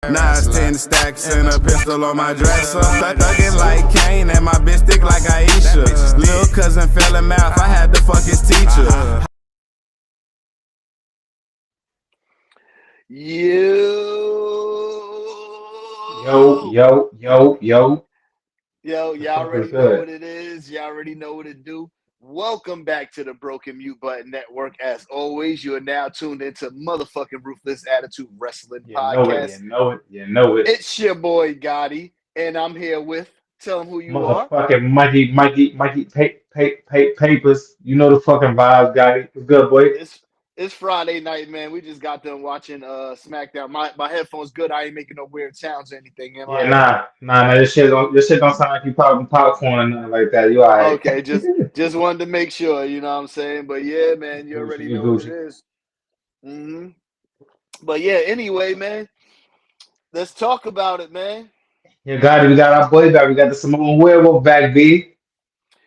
Now it's 10 stacks and a pistol on my dresser. Thuggin' like Kane and my bitch thick like Aisha. Lil' cousin fell in math, I had to fuck his teacher. Yo, Yo, the y'all fuck is already know good? what it is. Y'all already know what it do. Welcome back to the Broken Mute Button Network. As always, you are now tuned into motherfucking Ruthless Attitude Wrestling You know it, you Podcast. know it, you know it. It's your boy Goddi, and I'm here with, tell them who you are. Motherfucking Mikey, Papers. You know the fucking vibes, guy. What's good, boy? It's Friday night, man. We just got done watching SmackDown. My headphones good. I ain't making no weird sounds or anything, am Yeah, I? nah. This shit don't sound like you popping popcorn or nothing like that. You alright? Okay, just wanted to make sure, you know what I'm saying? But yeah, man, you Gucci, already you know what it Gucci. is. But yeah, anyway, man, let's talk about it, man. Yeah, got it. We got our boy back. We got the Samoan werewolf back, B.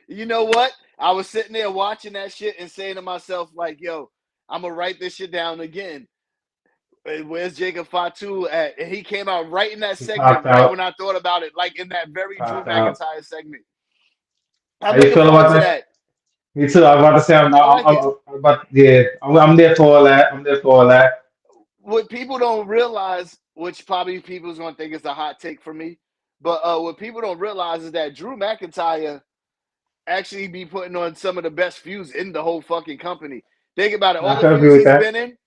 You know what? I was sitting there watching that shit and saying to myself, like, yo, I'm gonna write this shit down again. Where's Jacob Fatu at? And he came out right in that He segment, popped right when out. I thought about it, like in that very Drew Popped out. McIntyre segment. I'm How you looking feel forward about to that? that. Me too. I was about to say I like it. I'm about yeah. I'm there for all that. I'm there for all that. What people don't realize, which probably people's gonna think is a hot take for me, but what people don't realize is that Drew McIntyre actually be putting on some of the best feuds in the whole fucking company. Think about it, And all I the can agree feuds with he's that. been in,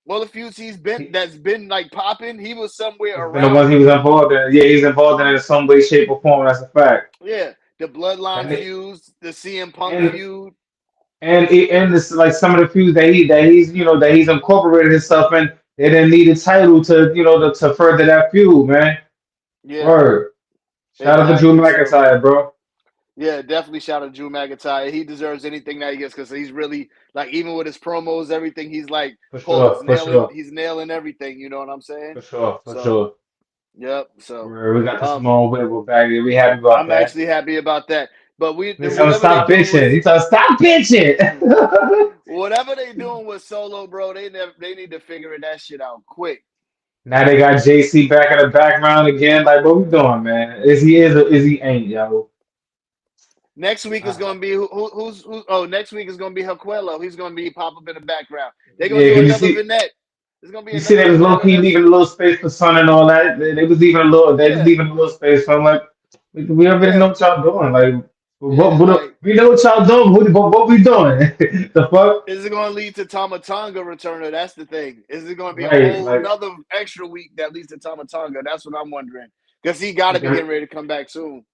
all the feuds he's been He, that's been like popping. He was somewhere It's been the around ones he them. was involved in. Yeah, he's involved in it in some way, shape, or form. That's a fact. Yeah, the Bloodline And it, feuds, the CM Punk and feud. and this like some of the feuds that he's incorporated himself in. They didn't need a title to to further that feud, man. Yeah, Word. Shout out to Drew exactly. So McIntyre, bro. yeah, definitely shout out to Drew McIntyre. He deserves anything that he gets because he's really like even with his promos, everything he's like For sure, pause, for nailing. sure, He's nailing everything. You know what I'm saying? for sure, for So sure. yep. So We got the um, small Wimbledon back there. We happy about I'm that. actually happy about that. But He told him whatever they stop doing bitching. was He told him stop bitching. whatever they doing with Solo, bro. They need to figure that shit out quick. Now they got JC back in the background again. Like, what we doing, man? Is he is or is he ain't, yo? Next week is Uh, gonna be who's oh next week is gonna be Hakuelo. He's gonna be pop up in the background. They're gonna yeah, do cause another vignette. There's gonna be you see, another they was low vignette of key that leaving a shit. little space for Sun and all that. They was they was Yeah, leaving a little space. So I'm like, we already yeah, know what y'all doing. Like, yeah. Like, we know what y'all doing. What we doing? The fuck? is it gonna lead to Tamatonga returner? That's the thing. Is it gonna be a Right, whole like. another extra week that leads to Tamatonga? That's what I'm wondering. Because he got to be Then, getting ready to come back soon.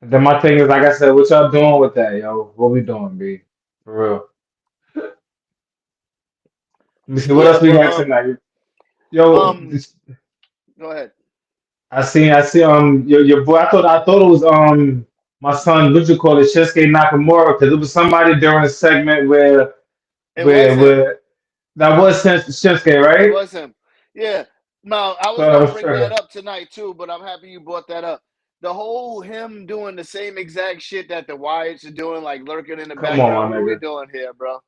then my thing is, like I said, what y'all doing with that, yo? What we doing, B? For real. Let me see what Yeah, else we but got tonight. Yo, um, go ahead. I see your boy. I thought it was my son. What you call it, Shinsuke Nakamura? Because it was somebody during a segment It was him. where that was Shinsuke, It right? was him. Yeah. No, I was gonna So bring that sure. up tonight too, but I'm happy you brought that up. The whole him doing the same exact shit that the Wyatts are doing, like lurking in the Come on, background. my What are we nigga. doing here, bro?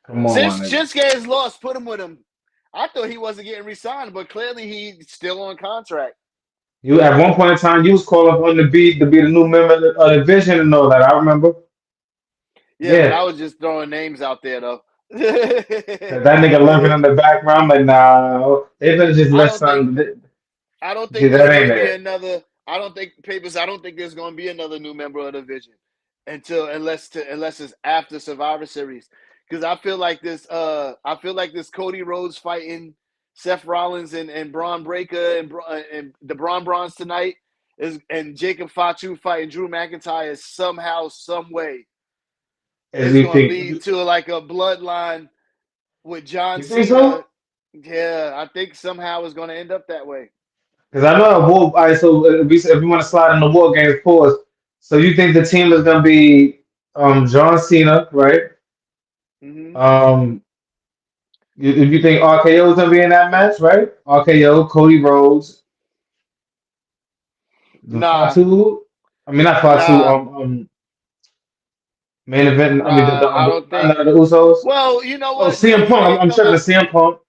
Come on, my Since nigga. Shinsuke is lost, put him with him. I thought he wasn't getting re-signed, but clearly he's still on contract. You at one point in time you was calling for him to be the new member of the division and all that. I remember. Yeah, but Yeah. I was just throwing names out there though. That nigga lurking in the background, but nah, they better just I let don't think son. I don't Yeah, think there's that going ain't to be it. another. I don't think Papers. I don't think there's going to be another new member of the division unless it's after Survivor Series. Because I feel like this. I feel like this Cody Rhodes fighting Seth Rollins and Braun Breaker and the Braun Brawns tonight is and Jacob Fatu fighting Drew McIntyre somehow, some way As is you going to think, lead to like a bloodline with John you think Cena. so? Yeah, I think somehow it's going to end up that way. Because I know a war. All right, so if you want to slide in the war games, pause. So you think the team is gonna be John Cena, right? Hmm. Um, you think RKO is gonna be in that match, right? RKO, Cody Rhodes, the Nah, Fatu. I mean, not Fatu. nah, Main event. I mean, I don't think. the Usos. Well, you know Oh, what? CM Randy Punk. did I'm come tripping. out. CM Punk.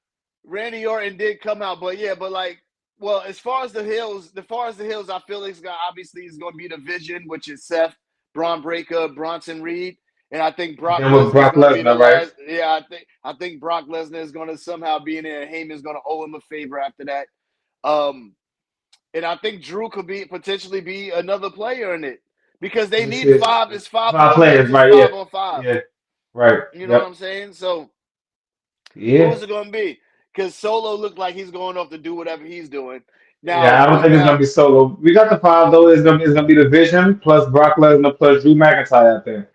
Randy Orton did come out, but yeah, but like Well, as far as the hills, I feel it's got obviously it's going to be the Vision, which is Seth, Braun Breaker, Bronson Reed, and I think And Brock then with Lesnar is Brock going to be the Lesnar, right? last. Yeah, I think Brock Lesnar is going to somehow be in there. And Heyman's going to owe him a favor after that. And I think Drew could potentially be another player in it because they Let me need see. five. It's 5 5 on 1 players, versus right? Yeah, 5 on 5. yeah, right. You know what Yep. I'm saying? So who Yeah. is it going to be? Because Solo looked like he's going off to do whatever he's doing. Yeah, I don't think it's gonna be Solo. We got the 5 though. It's gonna be the Vision plus Brock Lesnar plus Drew McIntyre out there.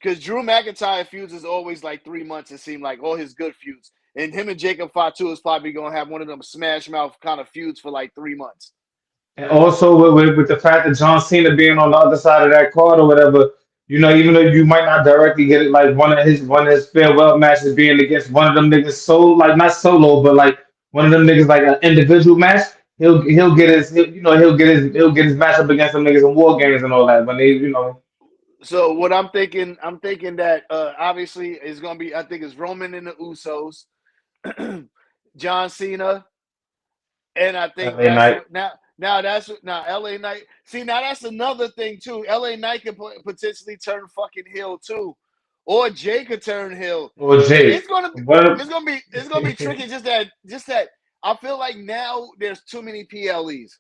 because Drew McIntyre feuds is always like 3 months. It seemed like all his good feuds, and him and Jacob Fatu is probably going to have one of them smash mouth kind of feuds for like 3 months. And also with the fact that John Cena being on the other side of that card or whatever, even though you might not directly get it, like one of his farewell matches being against one of them niggas, not solo, but like one of them niggas, like an individual match. He'll get his he'll get his matchup against them niggas in war games and all that when they. So what I'm thinking that obviously is going to be, I think it's Roman and the Usos, John Cena, and I think LA Knight. now LA Knight. See, now that's another thing too. LA Knight could potentially turn fucking heel too, or Jay could turn heel. Or Jay. It's gonna What? it's gonna be tricky. Just that I feel like now there's too many PLEs.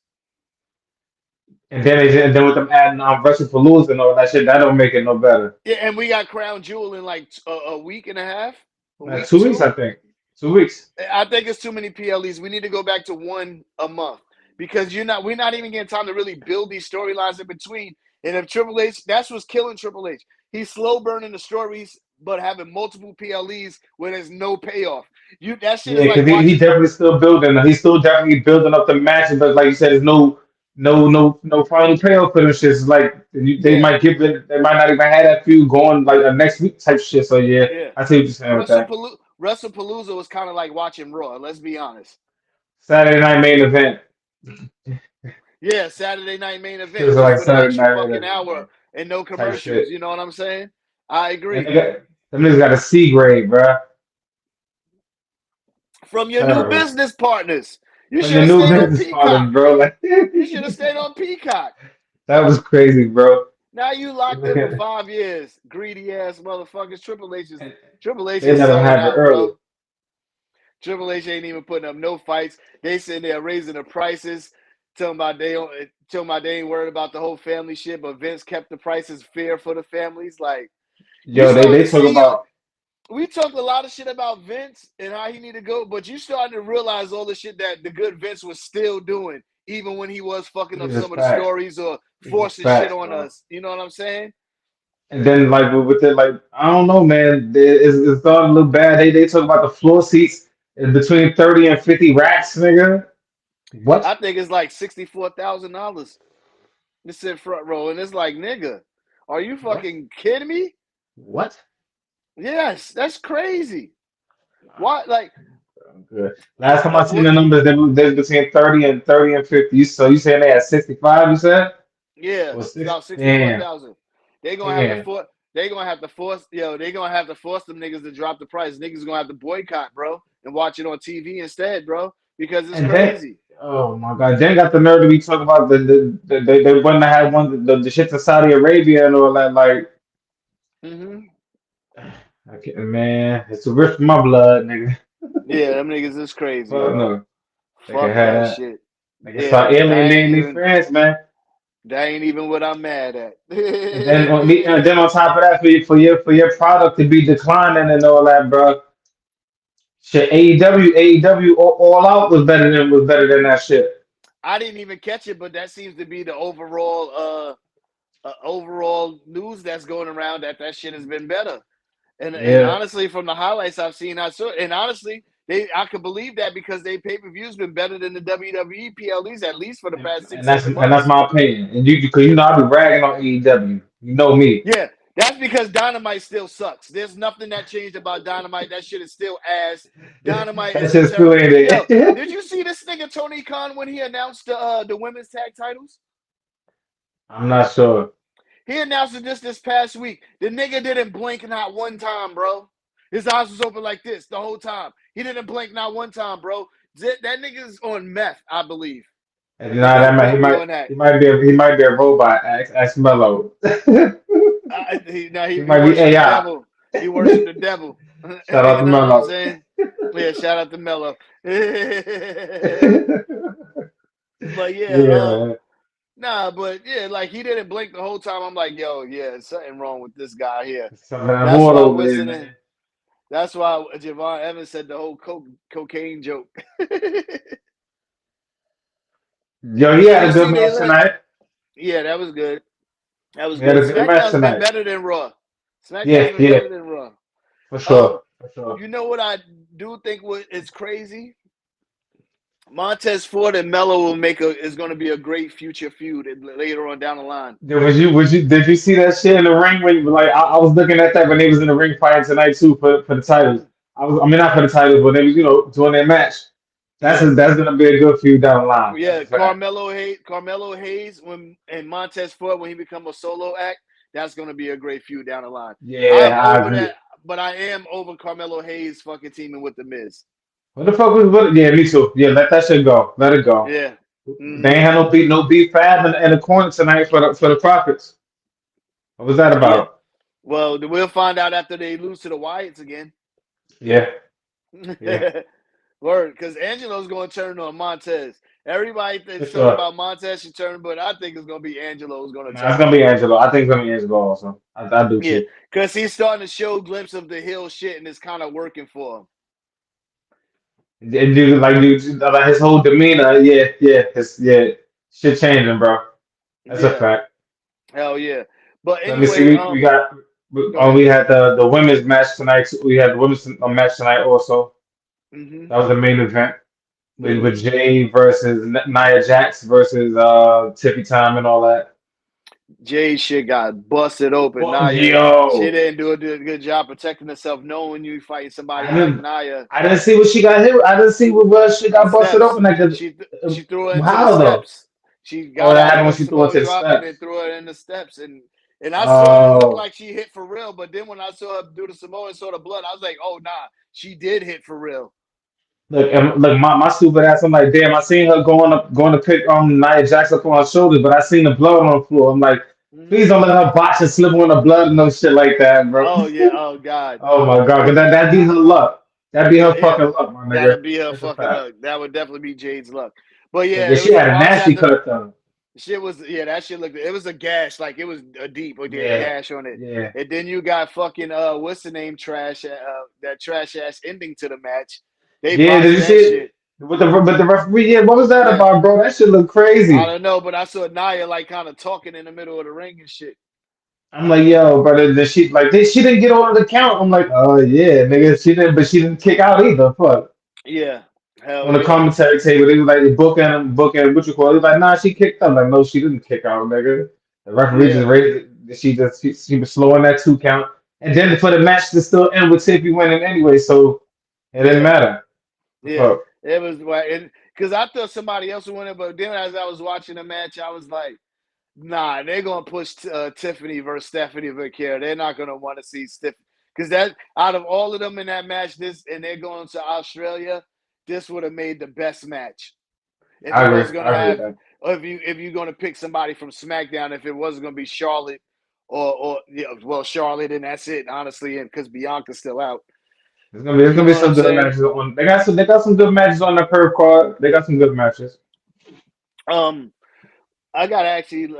And then with them adding Wrestle and all that shit, that don't make it no better. Yeah, and we got Crown Jewel in like a week and a half, a week 2 weeks, I 2. think. 2 weeks. I think it's too many PLEs. We need to go back to one a month because we're not even getting time to really build these storylines in between. And if Triple H, that's what's killing Triple H. He's slow burning the stories, but having multiple PLEs where there's no payoff. That shit Yeah, is like because he watching. definitely still building. He's still definitely building up the matches, but like you said, there's no final payoff for them shits. It's like they Yeah, might give it. They might not even have that feud going like a next week type shit. So yeah, yeah. I see what you're saying with that. WrestlePalooza was kind of like watching Raw. Let's be honest. Saturday night main event. Yeah, Saturday night main event Feels just like with an Saturday extra night fucking hour and no type commercials. shit. You know what I'm saying? I And agree. them niggas got a C grade, bruh. From your new Terrible. business partners. You From should your have new stayed on business Peacock. partners, bro. Like You should have stayed on Peacock. that was crazy, bro. Now you locked in for 5 years. Greedy ass motherfuckers. Triple H They is let him selling have it out, early. bro. Triple H ain't even putting up no fights. They sitting there raising the prices, telling about they ain't worried about the whole family shit, but Vince kept the prices fair for the families. Like you Yo, starting they to talk see about. we talked a lot of shit about Vince and how he need to go, but you starting to realize all the shit that the good Vince was still doing, even when he was fucking up These are some of the facts. stories or These are forcing shit facts, on bro. us. You know what I'm saying? And then like with it, like I don't know, man. It's starting to look bad. They talk about the floor seats is between 30 and 50 racks, nigga. I What? think it's like $64,000 to sit front row, and it's like, nigga, are you What? fucking kidding me? What? Yes, that's crazy. Why? Like, Good. Last time I seen what? the numbers, they was between 30 and 50. So you saying they had 65? You said? Yeah, Or it's six? about Damn. 64,000. They gonna have to Damn. force. They gonna have to force. They gonna have to force them niggas to drop the price. Niggas gonna have to boycott, bro, and watch it on TV instead, bro, because it's And then, crazy. oh my God, then got the nerve to be talking about they wouldn't have had the shit to Saudi Arabia and all that. Like, Hmm. I can't, man, it's a risk for my blood, nigga. Yeah, them niggas is crazy, Fuck bro. no, they can Fuck have that that. shit. They can Yeah, start alienating their friends, man. that ain't even what I'm mad at. And then on top of that, for your product to be declining and all that, bro. Shit, AEW all out was better than that shit. I didn't even catch it, but that seems to be the overall news that's going around that shit has been better. And Yeah, honestly, from the highlights I've seen, and honestly, I could believe that because they pay-per-views been better than the WWE PLEs at least for the past and six, that's seven and that's months. my opinion. And because I be ragging on AEW. You know me. Yeah, that's because Dynamite still sucks. There's nothing that changed about Dynamite. That shit is still ass. Dynamite That is a shit still ain't Yo, it. did you see this nigga Tony Khan when he announced the women's tag titles? I'm not sure. He announced it this past week. The nigga didn't blink not one time, bro. His eyes was open like this the whole time. He didn't blink not one time, bro. That nigga's on meth, I believe. And But nah, don't that might he quote me might on that. he might be a robot. Ask Mello. Now He he might be worship the AI. devil. He worship the devil. Shout out to You know what I'm Mello. saying? Yeah, shout out to Mello. But yeah, Yeah, man. nah, but yeah, like he didn't blink the whole time. I'm like, yo, yeah, something wrong with this guy here. Something I'm That's all why over there, listening. man. That's why Javon Evans said the whole cocaine joke. Yo, he Yeah, had you a good see, they match let. tonight. Yeah, that was good. That was He had good. a good match SmackDown's been tonight. better than Raw. SmackDown's Yeah, been yeah, better than Raw. for Um, sure, for sure. you know what I do think is crazy? Montez Ford and Mello will is going to be a great future feud later on down the line. Then did you see that shit in the ring when like I was looking at that when they was in the ring fighting tonight too for the titles. I mean not for the titles, but they was doing their match. Yeah, That's gonna be a good feud down the line. That's yeah. a fact. Carmelo Hayes and Montez Ford when he become a solo act, that's going to be a great feud down the line. I'm Yeah, I over that, agree. but I am over Carmelo Hayes fucking teaming with the Miz. What the fuck was what? Yeah, me too. Yeah, let that shit go. Let it go. Yeah. They ain't Mm-hmm. had no beef Fab in the corner tonight for the Profits. What was that Yeah. about? Well, we'll find out after they lose to the Wyatts again. Yeah, yeah, Word, because Angelo's going to turn on Montez. Everybody for thinks talking sure. about Montez should turn, but I think it's going to be Angelo who's going to Nah, it's turn gonna on be him. Angelo. I think it's gonna be Angelo also. I do Yeah, too. because he's starting to show a glimpse of the hill shit, and it's kind of working for him. And dude, like his whole demeanor, yeah, shit changing, bro. That's a Yeah, fact. hell yeah. But Let me see. anyway, go We ahead. had the women's match tonight. We had the women's match tonight also. Mm-hmm. That was the main event with Mm-hmm. Jay versus Nia Jax versus Tiffy Time and all that. Jay's shit got busted open. Well, Naya, she yo, didn't do a good job protecting herself, knowing you fighting somebody I like didn't Naya. I didn't see what she got hit. I didn't see what she The got busted steps. open. Like, She threw her into the how though? steps. She Oh, got that out happened when the she threw it Samoa to the drop and then steps. threw her in the steps. And I saw it looked Oh. like she hit for real. But then when I saw her do the Samoa and saw the blood, I was like, oh nah, she did hit for real. Look, my stupid ass. I'm like, damn. I seen her going to pick Nia Jax up on her shoulders, but I seen the blood on the floor. I'm like, please Mm-hmm. don't let her botch and slip on the blood and no shit like that, bro. Oh yeah. Oh God. Oh my god, cause that be her luck. That be her Yeah. fucking luck, my nigga. That'll be her That's a fucking fact. luck. That would definitely be Jade's luck. But Cause yeah, yeah, it she was a had a box nasty after cut though. shit was that shit looked it was a gash, like it was a deep or Yeah, gash on it. yeah, And then you got fucking what's the name trash that trash ass ending to the match. They yeah. Did botched you see that it? shit. But the referee, yeah. What was that Yeah. about, bro? That shit look I crazy. don't know, but I saw Nia like kind of talking in the middle of the ring and shit. I'm like, yo, brother. She didn't get over the count. I'm like, oh yeah, nigga. But she didn't kick out either. Fuck. Yeah. Hell On the yeah. commentary table, they was like booking what you call it. He was like, nah, she kicked out. Like, no, she didn't kick out, nigga. The referee just Yeah. raised it. She was slowing that 2 count. And then for the match to still end with Tiffy winning anyway, so it didn't Yeah. matter. Yeah. Fuck. It was like because I thought somebody else would win it, but then as I was watching the match, I was like, nah, they're gonna push Tiffany versus Stephanie Vicaire. They're not gonna want to see Tiffany because that out of all of them in that match, and they're going to Australia. This would have made the best match if I it agree. was gonna I agree with have, that. or if you're gonna pick somebody from SmackDown, if it wasn't gonna be Charlotte or yeah, well Charlotte and that's it honestly, and because Bianca's still out. There's You gonna know be what I'm some good saying? matches on. They got some good matches on the per card. They got some good matches. Um, I got actually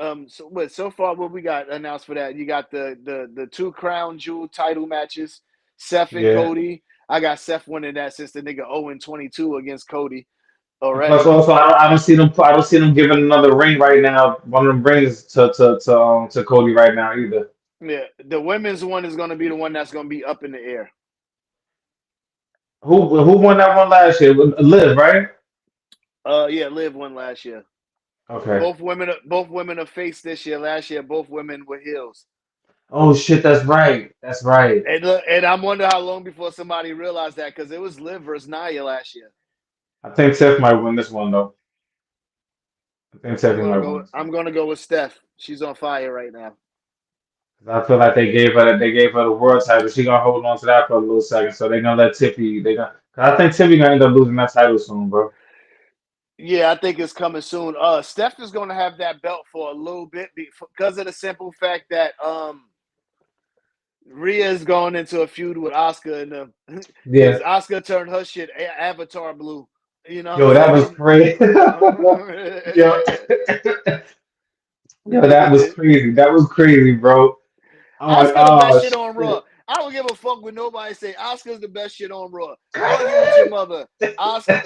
so far what we got announced for that. You got the two crown jewel title matches, Seth and Yeah. Cody. I got Seth winning that since the nigga 0-22 against Cody And plus, already. also, I don't see them. I don't see them giving another ring right now. One of them rings to Cody right now either. Yeah, the women's one is gonna be the one that's gonna be up in the air. Who won that one last year? Liv, right? Yeah, Liv won last year. Okay. Both women are faced this year. Last year, both women were heels. Oh shit, that's right. That's right. And I'm wondering how long before somebody realized that because it was Liv versus Nia last year. I think Seth might win this one though. I think Seth might win this one. I'm gonna go with Steph. She's on fire right now. 'Cause I feel like they gave her the world title. She gonna hold on to that for a little second. So they're gonna let Tiffy. They gonna. Cause I think Tiffy gonna end up losing that title soon, bro. Yeah, I think it's coming soon. Steph is going to have that belt for a little bit because of the simple fact that Rhea is going into a feud with Asuka, and because Yeah. Asuka turned her shit Avatar blue. You know what Yo, that I'm was saying? crazy. Yo, yo, that was crazy. That was crazy, bro. I'm like, Asuka the best oh shit on Raw. shit. I don't give a fuck what nobody say. Asuka's the best shit on Raw. Argue with your mother. Asuka.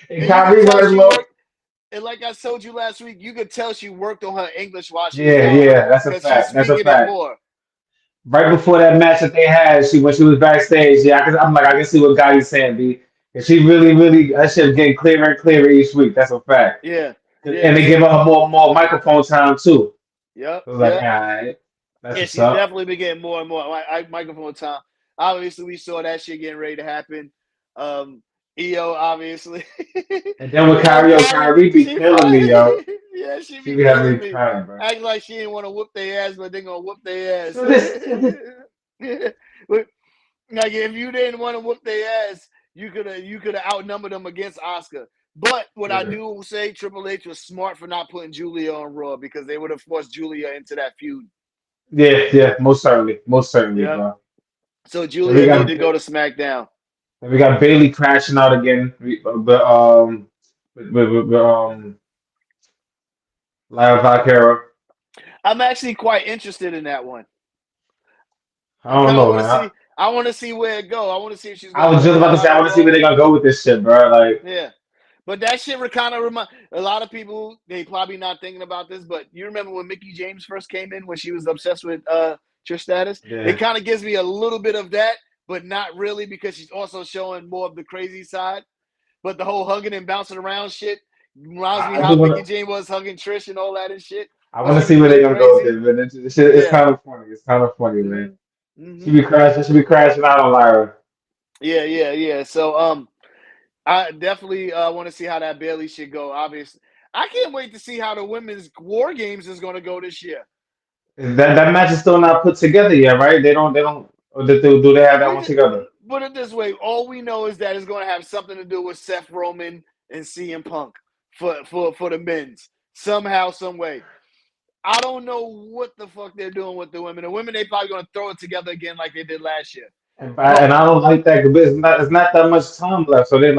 And And you could Kyrie tell running she low. worked. And like I told you last week, you could tell she worked on her English while she was Yeah, gone yeah, that's a because she's fact. That's a speaking it fact. more. Right before that match that they had, she when she was backstage, yeah, I'm like, I can see what Gotti's saying, B. And she really, really, that shit getting clearer and clearer each week. That's a fact. Yeah, yeah. And they give So, her more microphone time too. yep, I was like, all yep. right, that's Yeah, what's she's up. definitely been getting more and more microphone time. Obviously, we saw that shit getting ready to happen. EO, obviously. And then with Kyrie, Kyrie be she killing me, yo. probably, yeah, she She be be having killing me me. crying, bro. Acting like she didn't want to whoop their ass, but they gonna whoop their ass. So this But, like if you didn't want to whoop their ass, you could have outnumbered them against Oscar. But what I yeah, do say, Triple H was smart for not putting Julia on Raw because they would have forced Julia into that feud. yeah, most certainly, Yep. bro. So Then we Julia need got to go to SmackDown. then we got Bailey crashing out again, but with Lyra Valkyra. I'm actually quite interested in that one. I I don't kind of know, want to man. see. I want to see where it go. I want to see if she's I gonna was pull just it about to out say, on I the want to see where Raw. they're gonna go with this shit, bro. Like, Yeah, but that shit would kind of remind a lot of people. They probably not thinking about this, but you remember when Mickey James first came in when she was obsessed with Trish Stratus? It yeah. kind of gives me a little bit of that, but not really because she's also showing more of the crazy side. But the whole hugging and bouncing around shit reminds me I how do Mickey wanna, James was hugging Trish and all that and shit I when want to she see was where they're getting gonna go with crazy. this, man. It's Yeah. kind of funny. It's kind of funny, man. Mm-hmm. Mm-hmm. She be crashing out on Lyra. Yeah, yeah, yeah. So I definitely want to see how that Bailey shit go. Obviously, I can't wait to see how the women's War Games is going to go this year. That match is still not put together yet, right? They don't. Or do they have that We one just together? put it this way: all we know is that it's going to have something to do with Seth Roman and CM Punk for the men's somehow, some way. I don't know what the fuck they're doing with the women. The women they probably going to throw it together again like they did last year. And But I don't like that because it's not that much time left. So they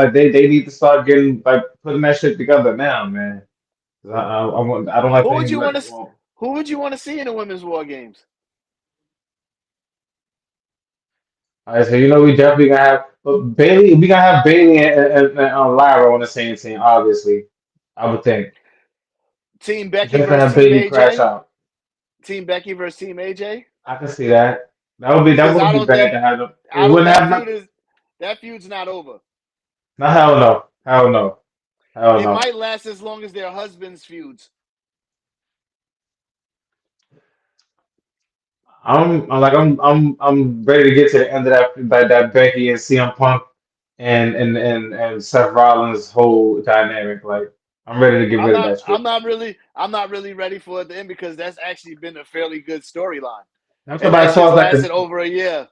need to start getting like putting that shit together now, man. 'Cause I don't like who would things you like want to? well, Who would you want to see in the women's War Games? all right, so we definitely gonna have but Bailey. We gonna have Bailey and Lyra on the same team, obviously. I would think Team Becky just to versus have Team Bailey crash AJ? out. Team Becky versus Team AJ? I can see that. That Because wouldn't I be don't bad think to have them. It I don't wouldn't that have feud not. is that feud's not over. No, hell no, hell no, hell It no. might last as long as their husbands' feuds. I'm ready to get to the end of that Becky and CM Punk and Seth Rollins whole dynamic. Like I'm ready to get I'm rid of not that I'm shit. not really I'm not really ready for it to end because that's actually been a fairly good storyline. I'm talking And about that shit's lasted over a year.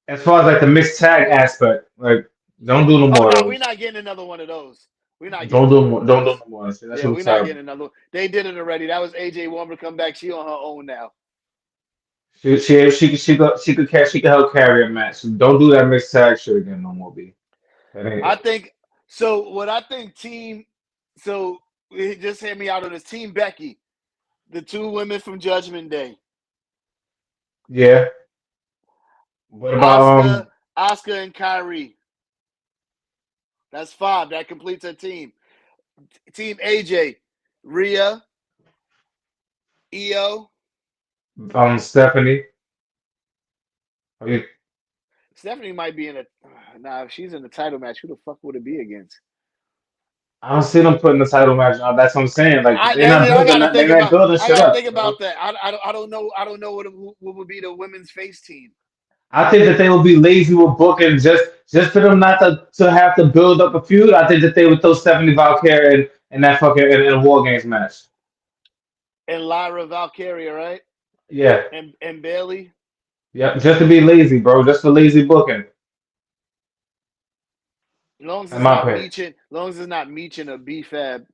as far as like the mixed tag aspect. Like don't do no Oh more of no, we're those. not getting another one of those. We're not getting Don't do no more. See, that Yeah, shit was we're not terrible. getting another. They did it already. That was AJ Warmer come back. She on her own now. She could help carry a match. So don't do that mixed tag shit again no more, B. That ain't I think so. What I think, team. So just hear me out on this. Team Becky, the two women from Judgment Day, yeah. What about Oscar and Kyrie. That's five. That completes her team. Team AJ, Rhea, EO. Stephanie? Are you, Stephanie might be in a. Nah, if she's in the title match, who the fuck would it be against? I don't see them putting the title match on. That's what I'm saying. Like I I gotta they're think not about. building I shit gotta up, think bro. about that. I don't know. I don't know what would be the women's face team. I think that they would be lazy with booking just for them not to have to build up a feud. I think that they would throw Stephanie Valkyrie in that fucking in a War Games match. and Lyra Valkyria, right? Yeah. And Bailey. Yep. Just to be lazy, bro. Just for lazy booking. As long as In it's my not opinion. Meechin, as long as it's not Meechin or B-Fab.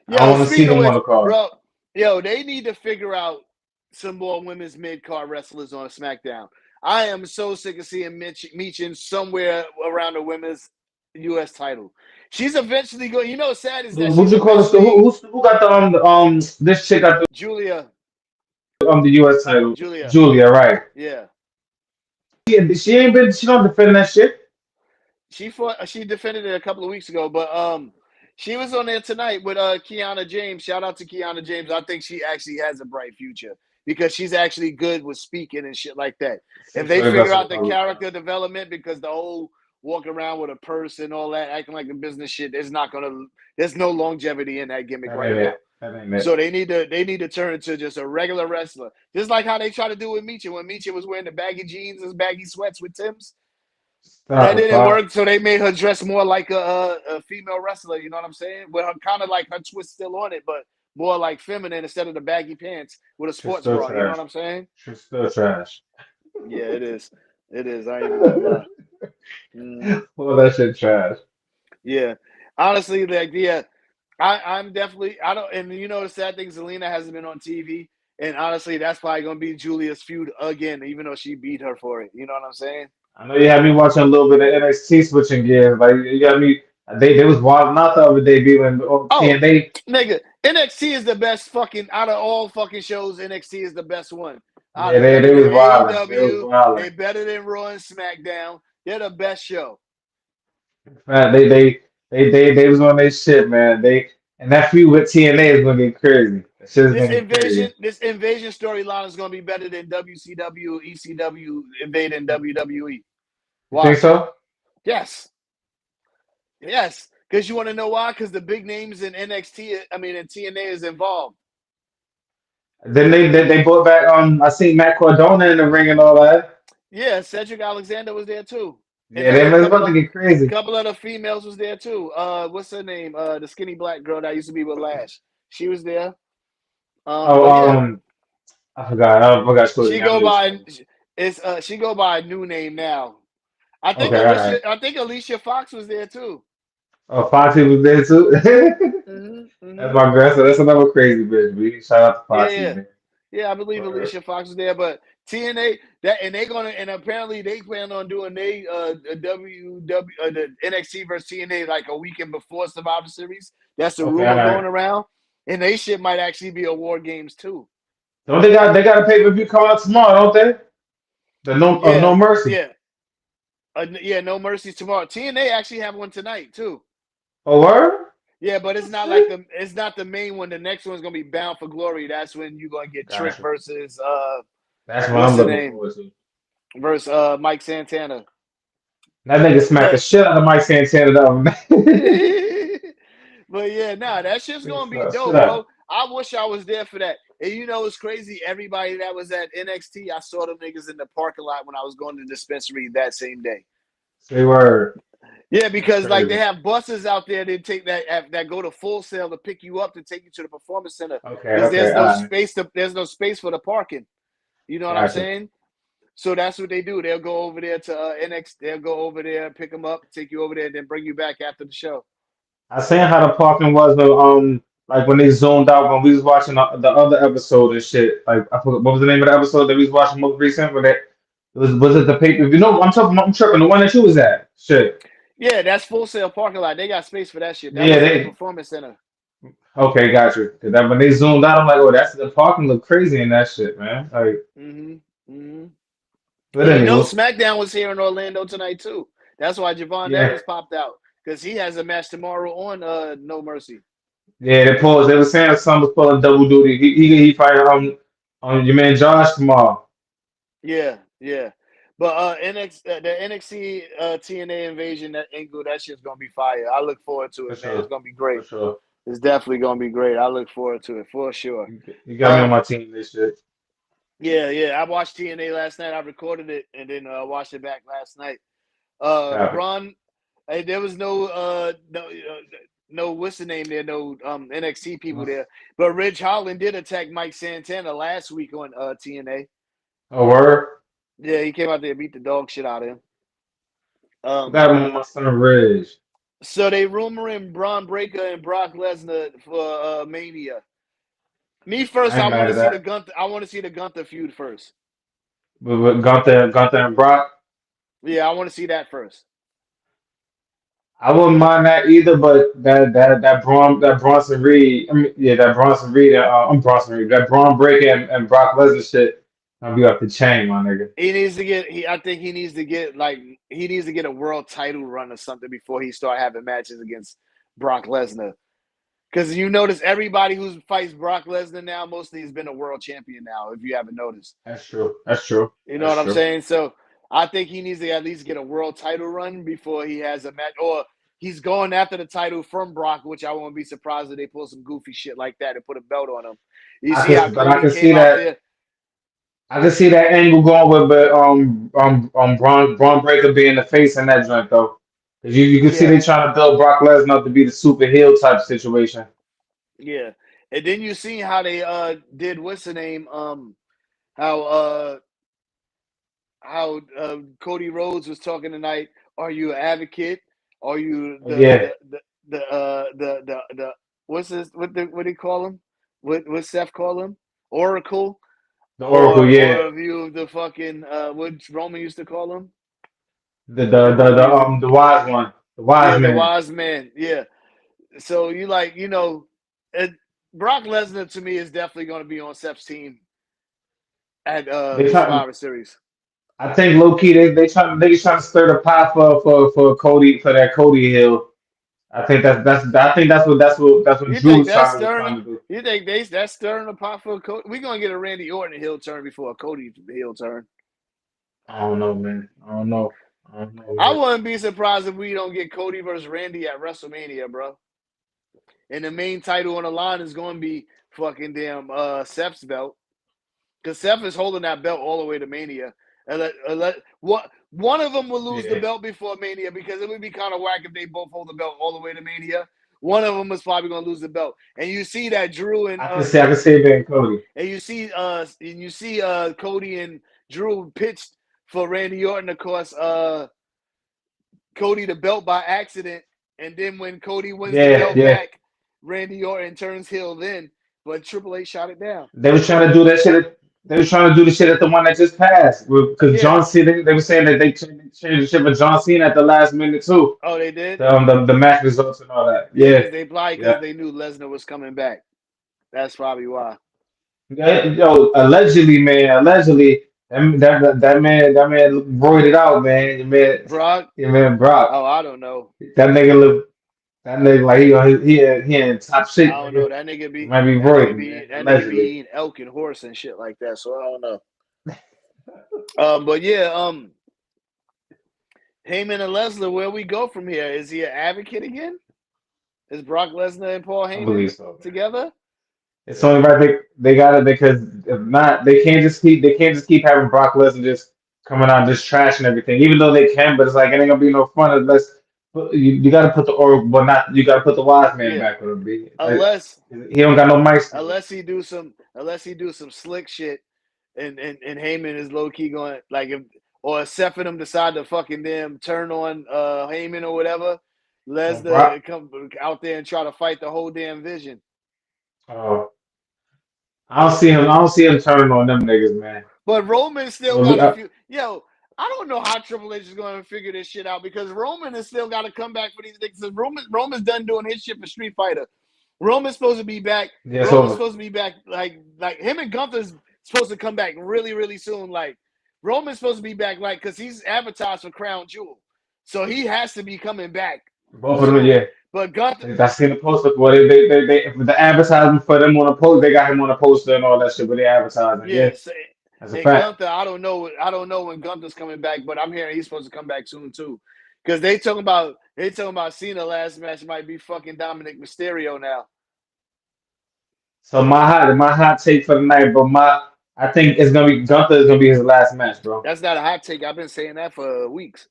I don't Yo, want to see speaking of them on which, the card. bro, yo, they need to figure out some more women's mid-card wrestlers on SmackDown. I am so sick of seeing Meechin somewhere around the women's U.S. title. She's eventually going. You know, what's sad is that Who'd she's you call this? eventually Who got this chick got Julia. the U.S. title? Julia. Julia, right? Yeah. She ain't been. She don't defend that shit. She defended it a couple of weeks ago, but she was on there tonight with Kiana James. Shout out to Kiana James. I think she actually has a bright future because she's actually good with speaking and shit like that. If they figure out the character development, because the whole walk around with a purse and all that, acting like a business shit, there's no longevity in that gimmick right now. That ain't it. So they need to turn into just a regular wrestler, just like how they try to do with Meechin when Meechin was wearing the baggy jeans and baggy sweats with Tim's. That didn't work, so they made her dress more like a female wrestler. You know what I'm saying? With her kind of like her twist still on it, but more like feminine instead of the baggy pants with a sports bra. You know what I'm saying? She's still trash. Yeah, it is. It is. I ain't even gonna lie. Well, that shit trash. Yeah, honestly, like I'm definitely. I don't. And you know the sad thing, Zelina hasn't been on TV, and honestly, that's probably gonna be Julia's feud again, even though she beat her for it. You know what I'm saying? I know you had me watching a little bit of NXT switching gears. Like you got me. They was wild out the other day being TNA. Nigga, NXT is the best fucking out of all fucking shows. NXT is the best one. Yeah, they was wild. They was wild. They better than Raw and SmackDown. They're the best show. Man, they was on their shit, man. And that feud with TNA is gonna get crazy. This invasion storyline is gonna be better than WCW, ECW invading WWE. You think so? Yes. Yes. Because you want to know why? Because the big names in NXT, in TNA is involved. Then they brought back I seen Matt Cardona in the ring and all that. Yeah, Cedric Alexander was there too. Yeah, they was about to get crazy. A couple of the females was there too. What's her name? The skinny black girl that used to be with Lash. She was there. I forgot. She go by a new name now. I think Alicia Fox was there too. Oh, Foxy was there too. That's my girl. So that's another crazy bitch. B. Shout out to Foxy. Yeah, I believe Alicia Fox was there, but TNA apparently they plan on doing the NXT versus TNA like a weekend before Survivor Series. That's the rumor going around, and they shit might actually be a War Games too. Don't they got a pay-per-view coming out tomorrow, don't they? The No Mercy. No Mercy tomorrow. TNA actually have one tonight too. Oh, word? Yeah, but it's not the main one. The next one's gonna be Bound for Glory. That's when you're gonna get Trick versus that's what I'm looking forward to. Versus Mike Santana. That nigga smacked the shit out of Mike Santana though. But yeah, that shit's gonna be dope, bro. I wish I was there for that. And you know it's crazy. Everybody that was at NXT, I saw them niggas in the parking lot when I was going to the dispensary that same day. Say word. Yeah, because like they have buses out there that take that go to Full Sail to pick you up to take you to the performance center. Because there's no space for the parking. You know what I'm saying? So that's what they do. They'll go over there to NXT. They'll go over there, pick them up, take you over there, and then bring you back after the show. I seen how the parking was like when they zoomed out when we was watching the other episode and shit. Like I forgot what was the name of the episode that we was watching most recent. But was it the pay-per-view? No, I'm tripping. The one that you was at. Shit. Yeah, that's Full Sail parking lot. They got space for that shit. That was the performance center. Okay, got you. Cause when they zoomed out, I'm like, oh, that's the parking look crazy in that shit, man. Like, But anyway, SmackDown was here in Orlando tonight too. That's why Javon Evans popped out because he has a match tomorrow on No Mercy. Yeah, they were saying someone was pulling double duty. He fighting on your man Josh tomorrow. Yeah. But the NXT TNA invasion angle, that shit's gonna be fire. I look forward to it, man. It's gonna be great. For sure. It's definitely gonna be great. I look forward to it for sure. You got me on my team this shit. Yeah. I watched TNA last night. I recorded it and then watched it back last night. Ron, there was no what's the name there, no NXT people there. But Ridge Holland did attack Mike Santana last week on TNA. Oh, word. Yeah, he came out there and beat the dog shit out of him. Got him on my son Ridge. So they rumoring Braun Breaker and Brock Lesnar for Mania. Me first, I I ain't mad want to at see that. the Gunther. I want to see the Gunther feud first. But Gunther and Brock. Yeah, I want to see that first. I wouldn't mind that either, but that Bronson Reed, I mean, yeah, that Bronson Reed, I'm Bronson Reed, that Braun Breaker and Brock Lesnar shit, I'll be off the chain, my nigga. He needs to get. I think he needs to get a world title run or something before he start having matches against Brock Lesnar. Because you notice everybody who fights Brock Lesnar now, mostly has been a world champion now. If you haven't noticed, That's true. That's true. you know That's what I'm true. saying. So I think he needs to at least get a world title run before he has a match, or he's going after the title from Brock, which I won't be surprised if they pull some goofy shit like that and put a belt on him. You see how I Cody can see came out that. there. I can see that angle going with, but Braun Breaker being the face in that joint though, because you can see Yeah, they trying to build Brock Lesnar up to be the super heel type situation. yeah. And then you see how they did what's the name how Cody Rhodes was talking tonight. Are you an advocate? Are you Yeah, the what's this? What do you call him? What Seth call him? Oracle, the Oracle. or Yeah, a view of the fucking what Roman used to call him? the Roman used to, the wise one, the wise yeah, the man. wise man. Yeah. So you it, Brock Lesnar to me is definitely going to be on Seth's team at They try. Survivor Series. I think low key they trying to stir the pot for Cody for that Cody Hill. I think that's what You Drew think was that's trying stirring? to do. You think that's stirring the pot for Cody? We're gonna get a Randy Orton heel turn before a Cody heel turn. I don't know, man. I don't know. I don't know, I man. wouldn't be surprised if we don't get Cody versus Randy at WrestleMania, bro. And the main title on the line is going to be fucking damn Seth's belt, because Seth is holding that belt all the way to Mania. What one of them will lose the Yeah, belt before Mania, because it would be kind of whack if they both hold the belt all the way to Mania. One of them is probably going to lose the belt, and you see that Drew and I can see it being Cody. and you see Cody and Drew pitched for Randy Orton, of course. Cody the belt by accident, and then when Cody wins the Yeah, belt yeah. back, Randy Orton turns heel then, but Triple H shot it down. They was trying to do that shit. They was trying to do the shit at the one that just passed because Yeah. John Cena. They were saying that they changed the shit for John Cena at the last minute too. Oh, they did. The match results and all that. Yeah, Yeah, because they probably yeah. they knew Lesnar was coming back. That's probably why. Yo, allegedly, man, allegedly, that man roided out, man. Brock. Brock, Oh, I don't know. that nigga look, that nigga like he in top I shape, don't know. nigga. That nigga He be might be roiding, man. that nigga be Allegedly. eating elk and horse and shit like that. So I don't know. But yeah, Heyman and Lesnar, where we go from here? Is he an advocate again? Is Brock Lesnar and Paul I Heyman believe so, man. together? It's only right they got it because if not, they can't just keep having Brock Lesnar just coming out just trashing everything. Even though they can, but it's like it ain't gonna be no fun unless you got to put the or well not you got to put the wise man Yeah. back with him. B. Like, Unless he don't got no mic skills. he do some slick shit, and Heyman is low key going like if Seth and them decide to fucking damn turn on Heyman or whatever, Lesnar Brock, come out there and try to fight the whole damn Vision. uh, I don't see him. I don't see him turning on them niggas, man. But Roman still Well, got a few. Yo, I don't know how Triple H is going to figure this shit out, because Roman has still got to come back for these things. Roman's done doing his shit for Street Fighter. Roman's supposed to be back. yeah, it's Roman's over. supposed to be back. Like him and Gunther's supposed to come back really, really soon. Like Roman's supposed to be back, like, because he's advertised for Crown Jewel, so he has to be coming back Both of them, soon. yeah. But Gunther, I seen the poster for the advertisement for them on a post. They got him on a poster and all that shit, but they advertising. Yeah, yes, that's a and fact. Gunther, I don't know. I don't know when Gunther's coming back, but I'm hearing he's supposed to come back soon too. Because they talking about Cena last match might be fucking Dominic Mysterio now. So my hot take for the night, bro. I think it's gonna be Gunther is gonna be his last match, bro. That's not a hot take. I've been saying that for weeks.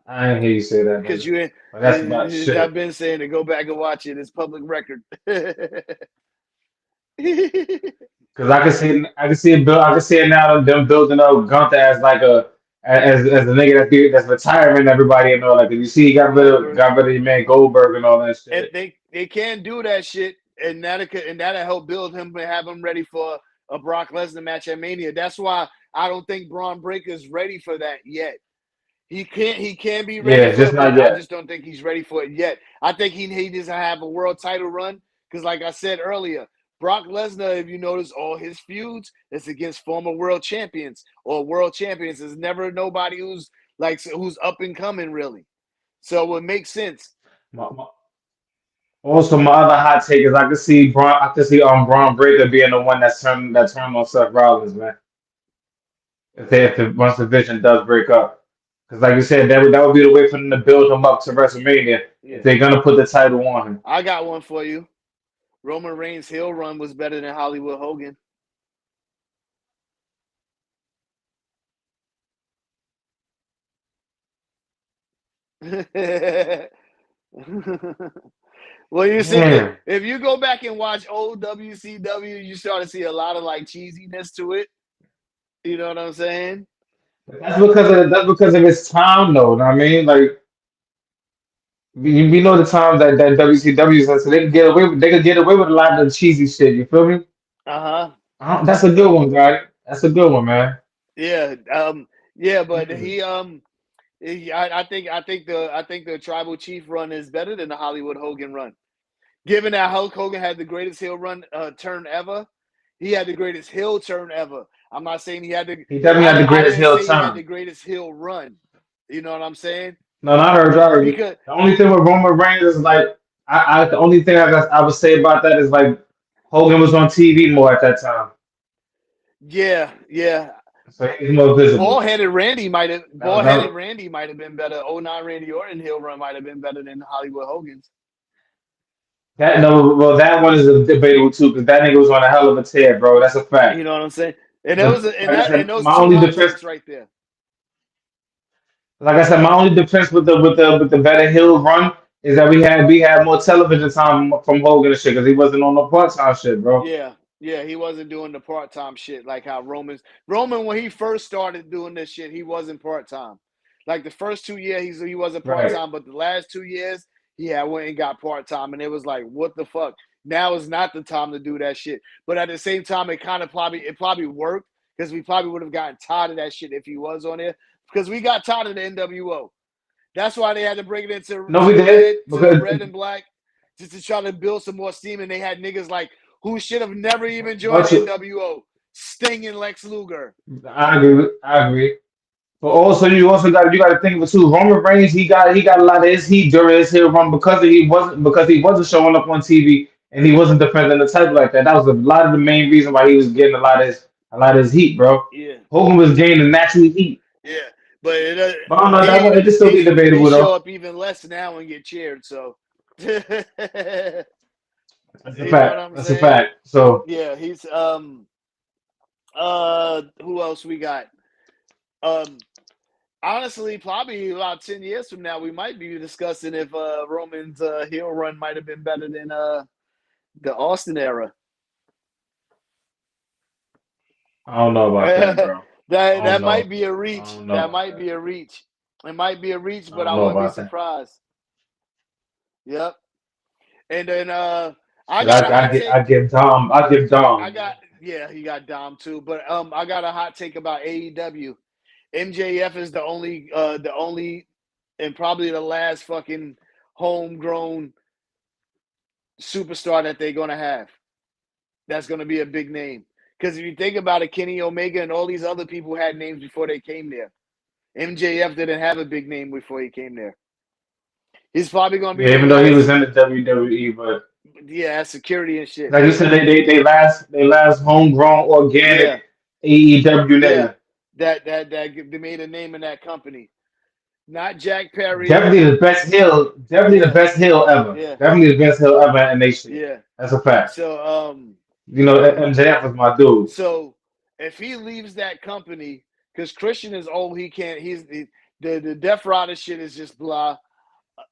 I ain't hear you say that, because nigga. you. But that's about I've shit. been saying to go back and watch it. It's public record. Cause I can see it build, I can see it now. Them building up Gunther as like as a nigga that's retiring everybody and all that. Cause you see, he Goldberg. got rid of your man Goldberg and all that And shit. they can do that shit, and that'll help build him and have him ready for a Brock Lesnar match at Mania. That's why I don't think Braun Breaker's ready for that yet. He can be ready Yeah, for just it, but not I yet. just don't think he's ready for it yet. I think he needs to have a world title run because, like I said earlier, Brock Lesnar, if you notice, all his feuds is against former world champions or world champions. There's never nobody who's up and coming really. So it makes sense. My, my, Also, my other hot take is I can see Braun Breaker being the one that turned on Seth Rollins, man. If once the vision does break up, because like you said, that would be the way for them to build him up to WrestleMania if Yeah, they're gonna put the title on him. I got one for you. Roman Reigns' heel run was better than Hollywood Hogan. Well, you see, Damn, if you go back and watch old WCW, you start to see a lot of like cheesiness to it. You know what I'm saying? that's because of his time, though. You know what I mean, like we know the time that WCW is, so they could get away with a lot of the cheesy shit. You feel me? Uh-huh. That's a good one, guy. That's a good one, man. Yeah. Yeah, but Mm. I think the Tribal Chief run is better than the Hollywood Hogan run. Given that Hulk Hogan had the greatest heel run turn ever, he had the greatest heel turn ever. I'm not saying he had the. He definitely had the I greatest didn't heel say he had turn. the greatest heel run. You know what I'm saying? No, not her. Sorry. Because The only thing with Roman Reigns is like, the only thing I would say about that is like, Hogan was on TV more at that time, yeah, so he's more visible. ball-headed Randy might have That, been better. '09 Randy Orton heel run might have been better than Hollywood Hogan's. that no, well, that one is debatable too because that nigga was on a hell of a tear, bro. That's a You fact. know what I'm saying? And that But was and like I that and said, those two hot takes right there. my only defense with the better heel run is that we had more television time from Hogan and shit because he wasn't on no part time shit, bro. Yeah, he wasn't doing the part-time shit like how Roman when he first started doing this shit, he wasn't part-time. Like the first 2 years, he wasn't Right. part-time, but the last 2 years, he had went and got part-time, and it was like, what the fuck? Now is not the time to do that shit. But at the same time, it probably worked because we probably would have gotten tired of that shit if he was on there because we got tired of the NWO. That's why they had to bring it into No, we to did red to because red and black just to try to build some more steam. And they had niggas like who should have never even joined but the NWO, Sting and Lex Luger. I agree. I agree. But also, you got to think of it too. Roman Reigns, he got a lot of his heat during his heel run because he wasn't showing up on TV and he wasn't defending the title like that. That was a lot of the main reason why he was getting a lot of his heat, bro. Yeah, Hogan was gaining natural heat, yeah, but but I don't know he it just still be he debatable show though. up even less now and get cheered. So you That's a know what fact. I'm That's a saying? fact. So Yeah, he's who else we got? Um Honestly, probably about 10 years from now, we might be discussing if Roman's heel run might have been better than the Austin era. I don't know about that, that bro. I don't that might know. be a I reach. don't know That about might that. be a reach. It might be a reach, I but don't I know wouldn't be about that. surprised. Yep. And then I Cause got a hot take. I give I Dom. got yeah, he got Dom too. But I got a hot take about AEW. MJF is the only and probably the last fucking homegrown superstar that they're gonna have. That's gonna be a big name. Because if you think about it, Kenny Omega and all these other people had names before they came there. MJF didn't have a big name before he came there. He's probably gonna be Yeah, the even though he was last. in the WWE, but Yeah, security and shit. like you said, they last homegrown organic Yeah, AEW yeah. nigga. That they made a name in that company. Not Jack Perry. Definitely the best heel. Definitely the Yeah, best heel ever. yeah, Definitely the best heel ever in nation. yeah. That's a fact. So You know, MJF was my dude. so if he leaves that company, because Christian is old, The Death Rider shit is just blah.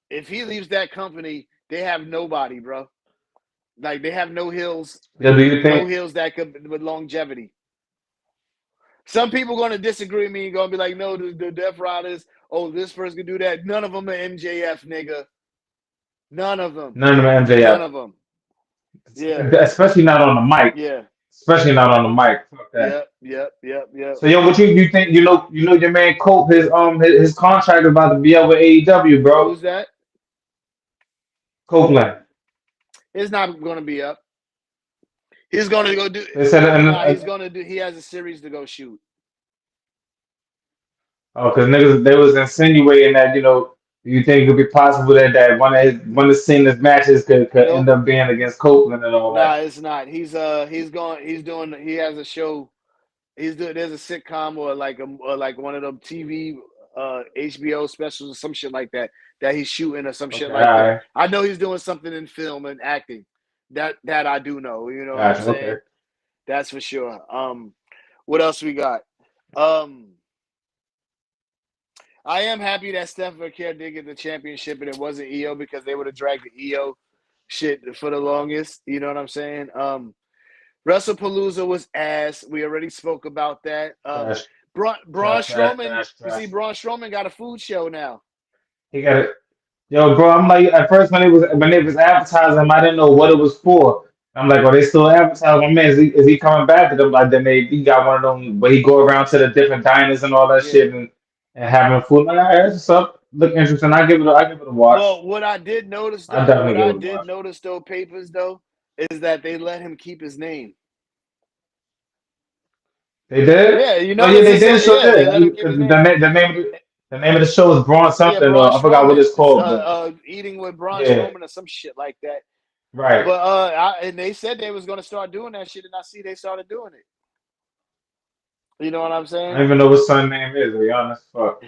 If he leaves that company, they have nobody, bro. Like they have no heels, Yeah, do you think? that could with longevity. Some people going to disagree with me and going to be like, no, the Death Riders, oh, this person can do that. None of them are MJF, nigga. None of them. None of them None MJF, of them. Yeah. especially not on the mic. Yeah. Especially not on the mic. Fuck that. Yep. So yo, what you think? You know your man Cope, his contract about to be up with AEW, bro. Who's that? Copeland. It's not going to be up. He's going to go do. They said, He's going to do. He has a series to go shoot. oh, because niggas they was insinuating that do you think it could be possible that one of Cena's matches could Nope. end up being against Copeland and all Nah, that? it's not. He has a show. There's a sitcom or like one of them TV HBO specials or some shit like that he's shooting or some shit Okay, like all that. right. I know he's doing something in film and acting. That I do know. You know Gotcha, what I'm saying? okay. That's for sure. What else we got? I am happy that Steph Vercaer did get the championship and it wasn't EO because they would have dragged the EO shit for the longest. You know what I'm saying? WrestlePalooza was ass. We already spoke about that. Trash, Braun trash, Strowman. trash, You see, trash. Braun Strowman got a food show now. He got it. Yo, bro, I'm like at first when it was advertising, I didn't know what it was for. I'm like, oh, they still advertising. My man, is he coming back to them? Like then he got one of them where he go around to the different diners and all that Yeah. shit and having food. Like, all right, that's what's up. Look interesting. I give it a watch. Well, what I did notice though, I definitely give it a watch. Paperz though, is that they let him keep his name. They did? Yeah, you know. Oh yeah, they did. So They did. let him keep his name. The name of the show is Braun something. Braun I forgot what it's called. Strowman, eating with Braun Yeah. Strowman or some shit like that. Right. But and they said they was going to start doing that shit, and I see they started doing it. You know what I'm saying? I don't even know what son name is, to be honest. Fuck.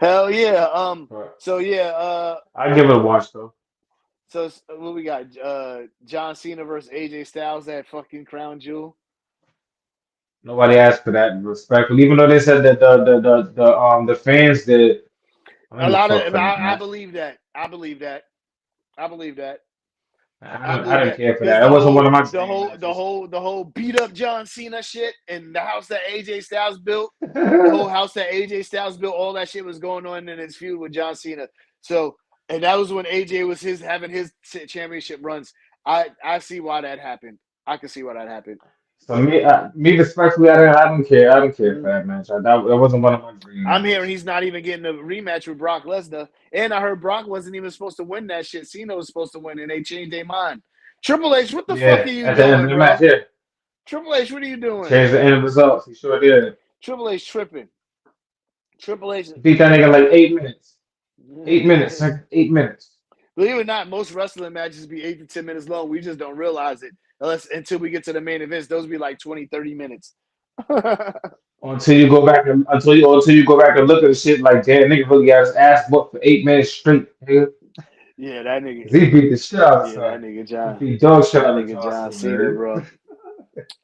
Hell yeah. Fuck. So yeah. I give it a watch though. So what we got? John Cena versus AJ Styles, that fucking crown jewel. Nobody asked for that, respectfully. Even though they said that the fans did. A lot of. I believe that. I believe that. I didn't care for that. The That wasn't whole- one of my the whole beat up John Cena shit and the house that AJ Styles built. The matches. whole house that AJ Styles built, all that shit was going on in his feud with John Cena. So, and that was when AJ was having his championship runs. I see why that happened. I can see why that happened. So me respectfully, I don't care. I don't care for that match. That wasn't one of my dreams. I'm hearing he's not even getting a rematch with Brock Lesnar. And I heard Brock wasn't even supposed to win that shit. Cena was supposed to win, and they changed their mind. Triple H, what the fuck are you at the end of doing, the bro? match, yeah. Triple H, what are you doing? Changed the end results. He sure did. Triple H tripping. Triple H Beat that nigga in like 8 minutes. 8 minutes. 8 minutes. Believe it or not, most wrestling matches be 8 to 10 minutes long. We just don't realize it until we get to the main events. Those be like 20, 30 minutes. Until you go back and look at the shit like damn nigga really got his ass booked for 8 minutes straight, nigga. Yeah, that nigga. He beat the shit out of that nigga John. He beat dog shit out of John Cena, bro. All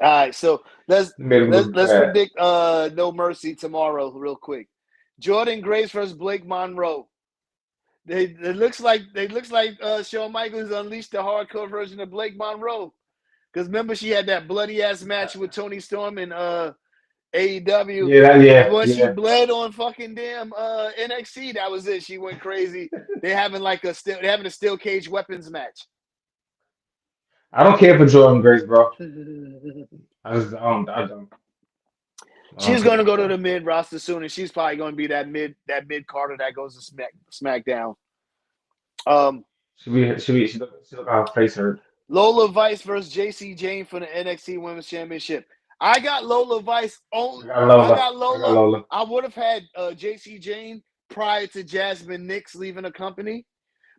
right, so let's predict No Mercy tomorrow real quick. Jordan Grace versus Blake Monroe. It looks like Shawn Michaels unleashed the hardcore version of Blake Monroe. Because remember, she had that bloody ass match with Tony Storm in AEW. When she bled on fucking damn NXT, that was it. She went crazy. They're having a steel cage weapons match. I don't care for Jordan Grace, bro. I don't. She's gonna go to the mid roster soon, and she's probably gonna be that mid Carter that goes to SmackDown. She look how her face hurt. Lola Vice versus JC Jane for the NXT Women's Championship. I got Lola Vice. I got Lola. I would have had JC Jane prior to Jasmine Nix leaving the company,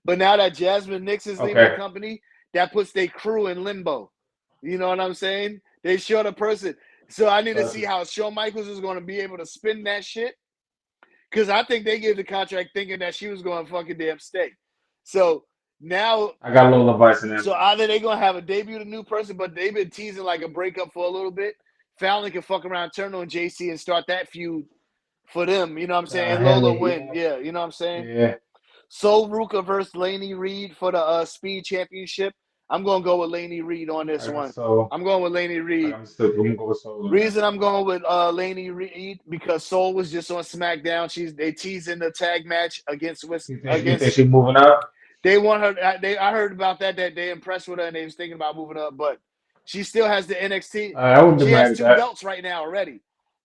but now that Jasmine Nix is leaving the company, that puts their crew in limbo. You know what I'm saying? They short a person. So I need to see how Shawn Michaels is going to be able to spin that shit. Because I think they gave the contract thinking that she was going to fucking damn stay. So now I got Lola Vice in there. So either they're going to have a debut a new person, but they've been teasing like a breakup for a little bit. Fallon can fuck around, turn on JC and start that feud for them. You know what I'm saying? And Hell Lola win. yeah. Yeah, you know what I'm saying? Yeah. Sol Ruka versus Laney Reed for the Speed Championship. I'm gonna go with Laney Reed on this one. I'm going with Laney Reed. I'm gonna go with Soul. Reason I'm going with Laney Reed because Sol was just on SmackDown. They teasing the tag match against You think she's moving up? They want her. I heard about that they impressed with her and they was thinking about moving up, but she still has the NXT. I wouldn't be She mad has at 2 that. belts right now already.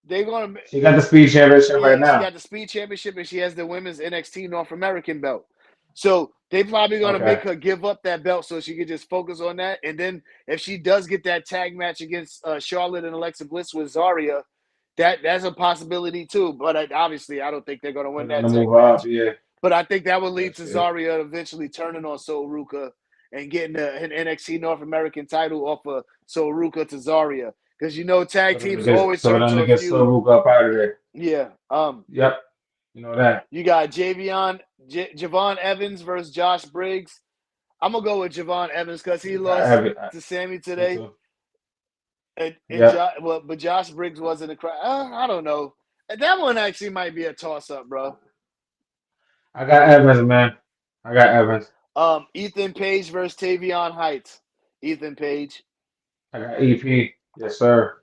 They're gonna. She got the Speed Championship right She now. got the Speed Championship and she has the Women's NXT North American belt. So they probably gonna make her give up that belt so she can just focus on that. And then if she does get that tag match against Charlotte and Alexa Bliss with Zarya, that's a possibility too. But obviously, I don't think they're gonna win that tag match. Yeah. But I think that would lead to Zarya eventually turning on Sol Ruka and getting an NXT North American title off of Sol Ruka to Zarya. Because tag teams always turn to a feud. Sol Ruka up out of there. Yeah. Yep. You know that. You got Javon Evans versus Josh Briggs. I'm gonna go with Javon Evans because he lost to Sammy today. But Josh Briggs wasn't a crowd. I don't know. That one actually might be a toss-up, bro. I got Evans, man. I got Evans. Ethan Page versus Tavion Heights. Ethan Page. I got EP. Yes, sir.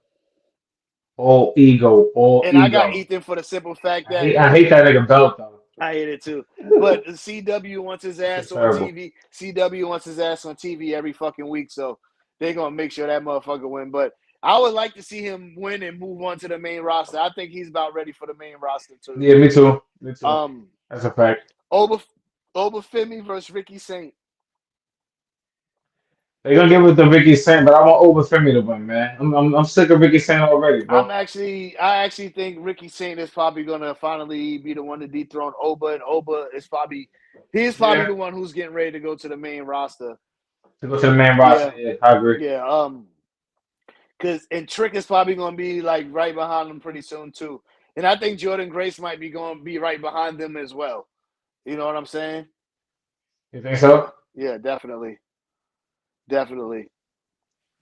All ego. I got Ethan for the simple fact that I hate that nigga belt though. I hate it too. But CW wants his ass on TV. CW wants his ass on TV every fucking week, so they're gonna make sure that motherfucker win. But I would like to see him win and move on to the main roster. I think he's about ready for the main roster too. Yeah, me too. That's a fact. Obafemi versus Ricky Saint. They're gonna give it to Ricky Saint, but I want Obafemi to win, man. I'm sick of Ricky Saint already, bro. I actually think Ricky Saint is probably gonna finally be the one to dethrone Oba, and Oba is probably the one who's getting ready to go to the main roster. To go to the main roster, yeah, I agree. Yeah, and Trick is probably gonna be like right behind them pretty soon too, and I think Jordan Grace might be going to be right behind them as well. You know what I'm saying? You think so? Yeah, definitely.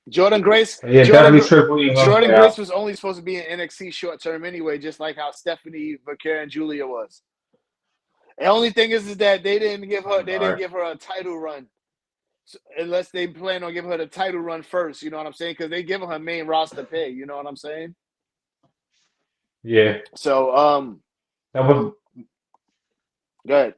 Jordan Grace. Yeah, definitely Triple. Jordan Grace was only supposed to be in NXT short term anyway, just like how Stephanie Vaquer and Julia was. The only thing is that they didn't give her a title run, unless they plan on giving her the title run first. You know what I'm saying? Because they give her main roster pay. You know what I'm saying? Yeah. So that was. Go ahead.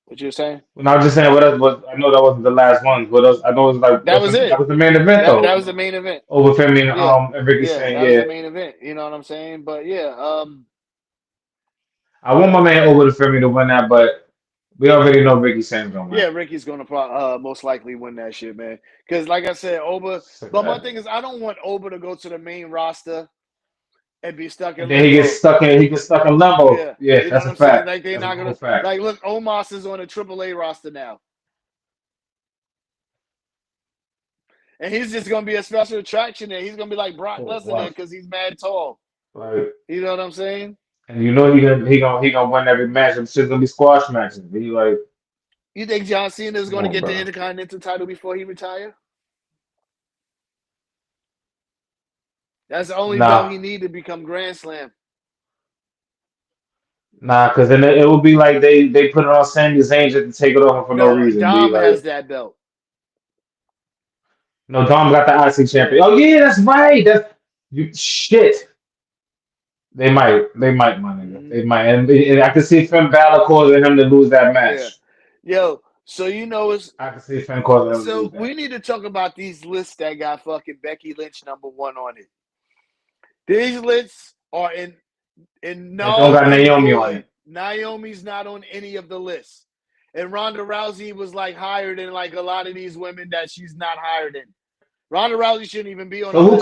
What you were saying? No, I was just saying. What else? I know that wasn't the last one. What else? I know it was like that was it. That was the main event, though. That was the main event. Obafemi and Ricky Saint. That was the main event. You know what I'm saying? But yeah, I want my man Obafemi to win that, but we already know Ricky Saint's gonna win. Yeah, Ricky's gonna most likely win that shit, man. Because like I said, Oba. But my thing is, I don't want Oba to go to the main roster and be stuck in. Then he gets stuck in limbo. Yeah, that's a fact. Like they're not gonna like look. Omos is on a AAA roster now, and he's just gonna be a special attraction there. He's gonna be like Brock Lesnar there because he's mad tall. Right. You know what I'm saying? And you know he gonna win every match. It's just gonna be squash matches. He like. You think John Cena is gonna get the Intercontinental title before he retires? That's the only belt he needs to become Grand Slam. Nah, because then it would be like they put it on Sami Zayn just to take it off for no reason. Dom has that belt. No, Dom got the IC champion. Oh yeah, that's right. Shit. They might, my nigga. They might, and I can see Finn Balor causing him to lose that match. Yeah. Yo, so I can see Finn causing him to lose that. So we need to talk about these lists that got fucking Becky Lynch #1 on it. These lists are in no. Don't got Naomi on it. Naomi's not on any of the lists, and Ronda Rousey was like higher than like a lot of these women that she's not higher than. Ronda Rousey shouldn't even be on. So who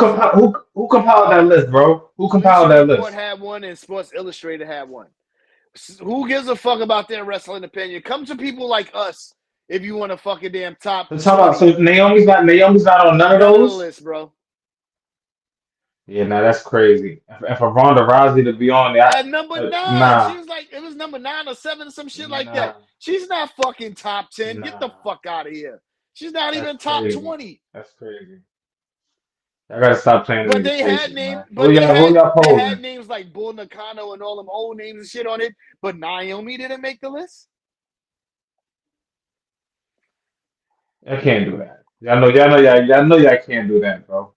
compiled that list, bro? Who compiled that list? Report had one, and Sports Illustrated had one. Who gives a fuck about their wrestling opinion? Come to people like us if you want a fucking damn top. So Naomi's not on none of those lists, bro. Yeah, that's crazy. And for Ronda Rousey to be on there at number 9, she was like, it was number 9 or 7 or some shit like that. She's not fucking top 10. Get the fuck out of here. She's not even top 20. That's crazy. I gotta stop playing But in these they had faces, names. man. But Who y'all they had posing? names like Bull Nakano and all them old names and shit on it. But Naomi didn't make the list. I can't do that. Y'all know y'all can't do that, bro.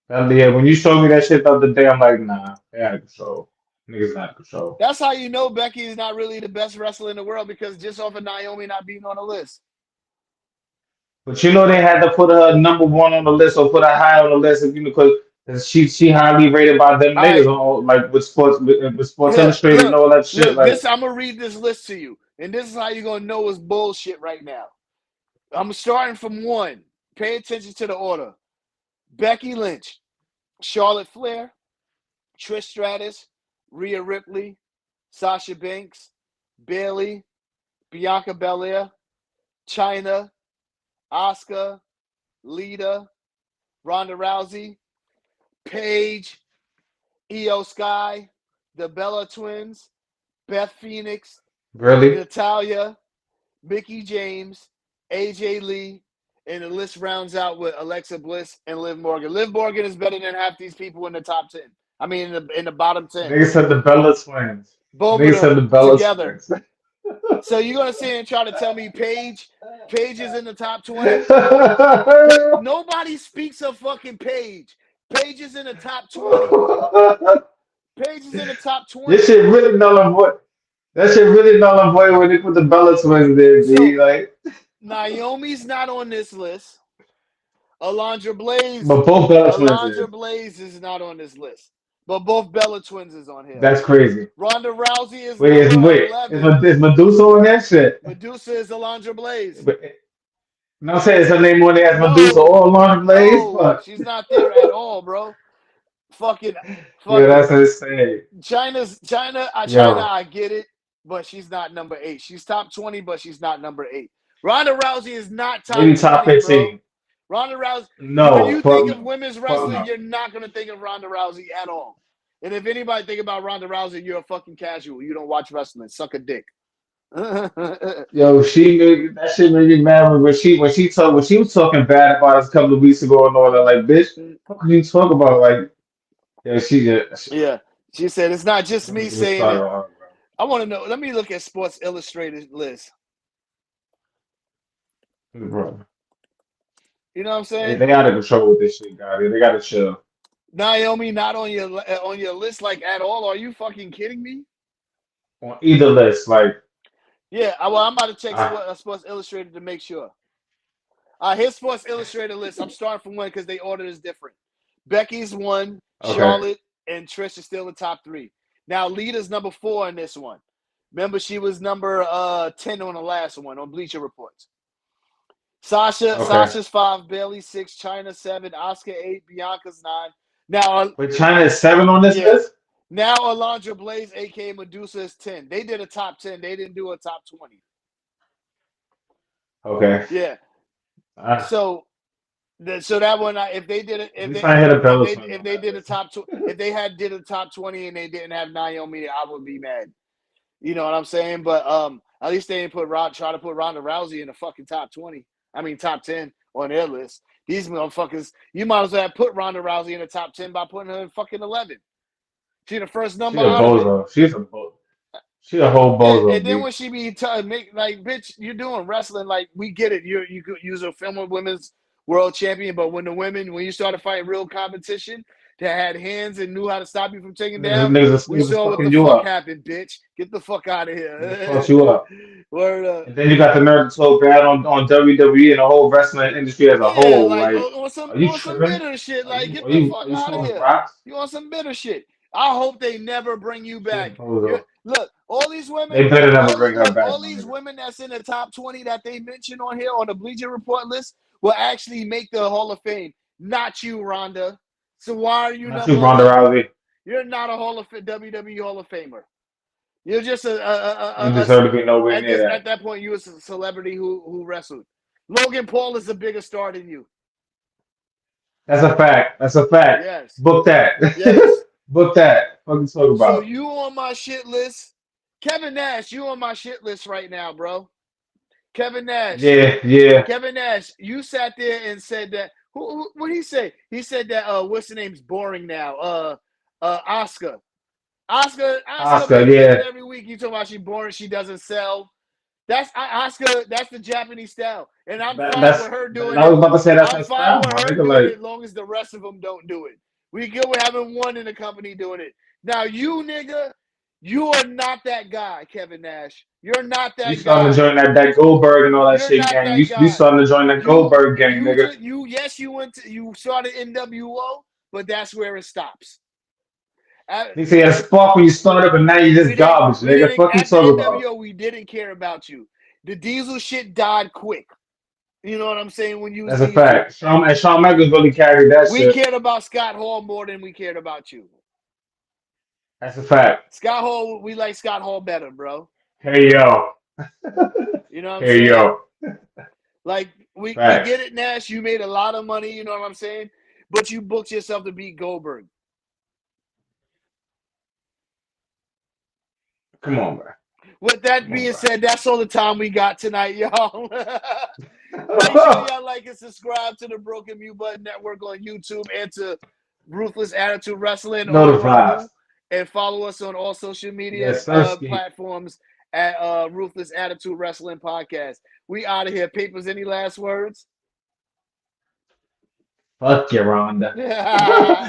Yeah, when you showed me that shit the other day, I'm like, nah, they out of control. Niggas not in control. That's how you know Becky is not really the best wrestler in the world, because just off of Naomi not being on the list. But you know they had to put her #1 on the list or put her high on the list, because she highly rated by them All niggas right. on like with Sports Yeah, Illustrated and all that shit. look. Like, This I'm gonna read this list to you, and this is how you're gonna know it's bullshit right now. I'm starting from 1. Pay attention to the order: Becky Lynch, Charlotte Flair, Trish Stratus, Rhea Ripley, Sasha Banks, Bayley, Bianca Belair, Chyna, Asuka, Lita, Ronda Rousey, Paige, Io Sky, the Bella Twins, Beth Phoenix, really? Natalia, Mickey James, AJ Lee, and the list rounds out with Alexa Bliss and Liv Morgan. Liv Morgan is better than half these people in the top 10. I mean, in the bottom 10. Niggas said the Bella Twins. Both of Niggas said them the Bella together. Twins. So you're gonna sit and try to tell me Paige is in the top 20? Nobody speaks of fucking Paige. Paige is in the top 20. Paige is in the top 20. This shit really null and void. That shit really null and void when they put the Bella Twins there, B. So Like, Naomi's not on this list. Alondra Blaze but both Bella Twins is. is not on this list. But both Bella Twins is on here. That's crazy. Ronda Rousey is Wait, number 11. is Medusa on that shit? Medusa is Alondra Blaze. But, no, I'm saying is her name on there as Medusa No, or Lauren Blaze? no, Fuck. she's not there at all, bro. Fucking Yeah, that's insane. China, Yo, I get it, but she's not number 8. She's top 20, but she's not number 8. Ronda Rousey is not top maybe 20, top 15. bro. Ronda Rousey. No, When you think of no. women's Fuck wrestling, no. you're not gonna think of Ronda Rousey at all. And if anybody think about Ronda Rousey, you're a fucking casual. You don't watch wrestling. Suck a dick. Yo, that shit made me mad when she was talking bad about us a couple of weeks ago and all that. Like, bitch, what could you talk about? Like, yeah, Yeah. She said it's not just me saying it. Her, I want to know. Let me look at Sports Illustrated list. bro. You know what I'm saying? They out of control with this shit, guys. They gotta chill. Naomi not on your list like at all. Are you fucking kidding me? On either list, like, Yeah. Well, I'm about to check Sports Illustrated to make sure. Here's Sports Illustrated list. I'm starting from 1 because they order is different. Becky's 1, okay. Charlotte and Trish is still the top 3. Now Lita's number 4 in this one. Remember, she was number 10 on the last one on Bleacher Reports. Sasha's 5, Bayley 6, Chyna 7, Asuka 8, Bianca's 9. Now, wait, Chyna is 7 on this list? Now Alondra Blaze, aka Medusa, is 10. They did a top 10. They didn't do a top 20. Okay. Yeah. So that one, if they did it, if they did a top 20, if they did a top 20 and they didn't have Naomi, I would be mad. You know what I'm saying? But at least they didn't try to put Ronda Rousey in the fucking top 20. I mean top 10 on their list. These motherfuckers, you might as well have put Ronda Rousey in the top 10 by putting her in fucking 11. She's the first number out of it. She's a bozo. She's a whole bozo. And then when she be like, bitch, you're doing wrestling. Like, we get it. You could use a former women's world champion, but when you started fighting real competition that had hands and knew how to stop you from taking down, we saw what the fuck happened, bitch. Get the fuck out of here. Fuck you up. Word up. And then you got the nerve to talk bad on WWE and the whole wrestling industry as a whole. Like, on some bitter shit. Like, get the fuck out of here. Rocks? You want some bitter shit? I hope they never bring you back. Look, all these women. They better never bring her back. All these women that's in the top 20 that they mentioned on here on the Bleacher Report list will actually make the Hall of Fame. Not you, Ronda. So why are you not you, Ronda Rousey? You're not a WWE Hall of Famer. You're just you deserve to be nowhere near that. At that point, you was a celebrity who wrestled. Logan Paul is a bigger star than you. That's a fact. Yes. Book that. Yes. Book that. What you talking about? So you on my shit list. Kevin Nash, you on my shit list right now, bro. Kevin Nash. Yeah. Kevin Nash, you sat there and said that. What he say? He said that what's the name's boring now. Oscar. Oscar Oscar, makes yeah. it every week. You talking about she boring? She doesn't sell. That's Oscar. That's the Japanese style, and I'm fine with her doing I it. was about to say that's I'm her fine style, with my her nigga. doing Like it, as long as the rest of them don't do it. We good with having one in the company doing it. Now, you nigga, you are not that guy, Kevin Nash. You're not you that starting to guy. join that Goldberg and all that You're shit not gang. that You guy. starting to join that Goldberg gang, You nigga. just yes, you started NWO, but that's where it stops. He said you had a spark when you started, but now you We just didn't garbage, we nigga. didn't Fuck you at the talking about. NWO we didn't care about you. The Diesel shit died quick. You know what I'm saying? When you was That's a Diesel. fact. Shawn Michaels really carried that We shit. cared about Scott Hall more than we cared about you. That's a fact. Scott Hall, we like Scott Hall better, bro. Hey yo. You know what I'm Hey saying? yo. Like we get Facts. it, Nash. You made a lot of money, you know what I'm saying? But you booked yourself to beat Goldberg. Come on, bro. With that Come on, being bro. said, that's all the time we got tonight, y'all. Make sure y'all like and subscribe to the Broken Mute Button Network on YouTube and to Ruthless Attitude Wrestling on Notified. Rumble. And follow us on all social media Yes, Sirski. platforms at Ruthless Attitude Wrestling Podcast. We out of here. Paperz, any last words? Fuck you, Rhonda.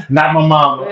Not my mama.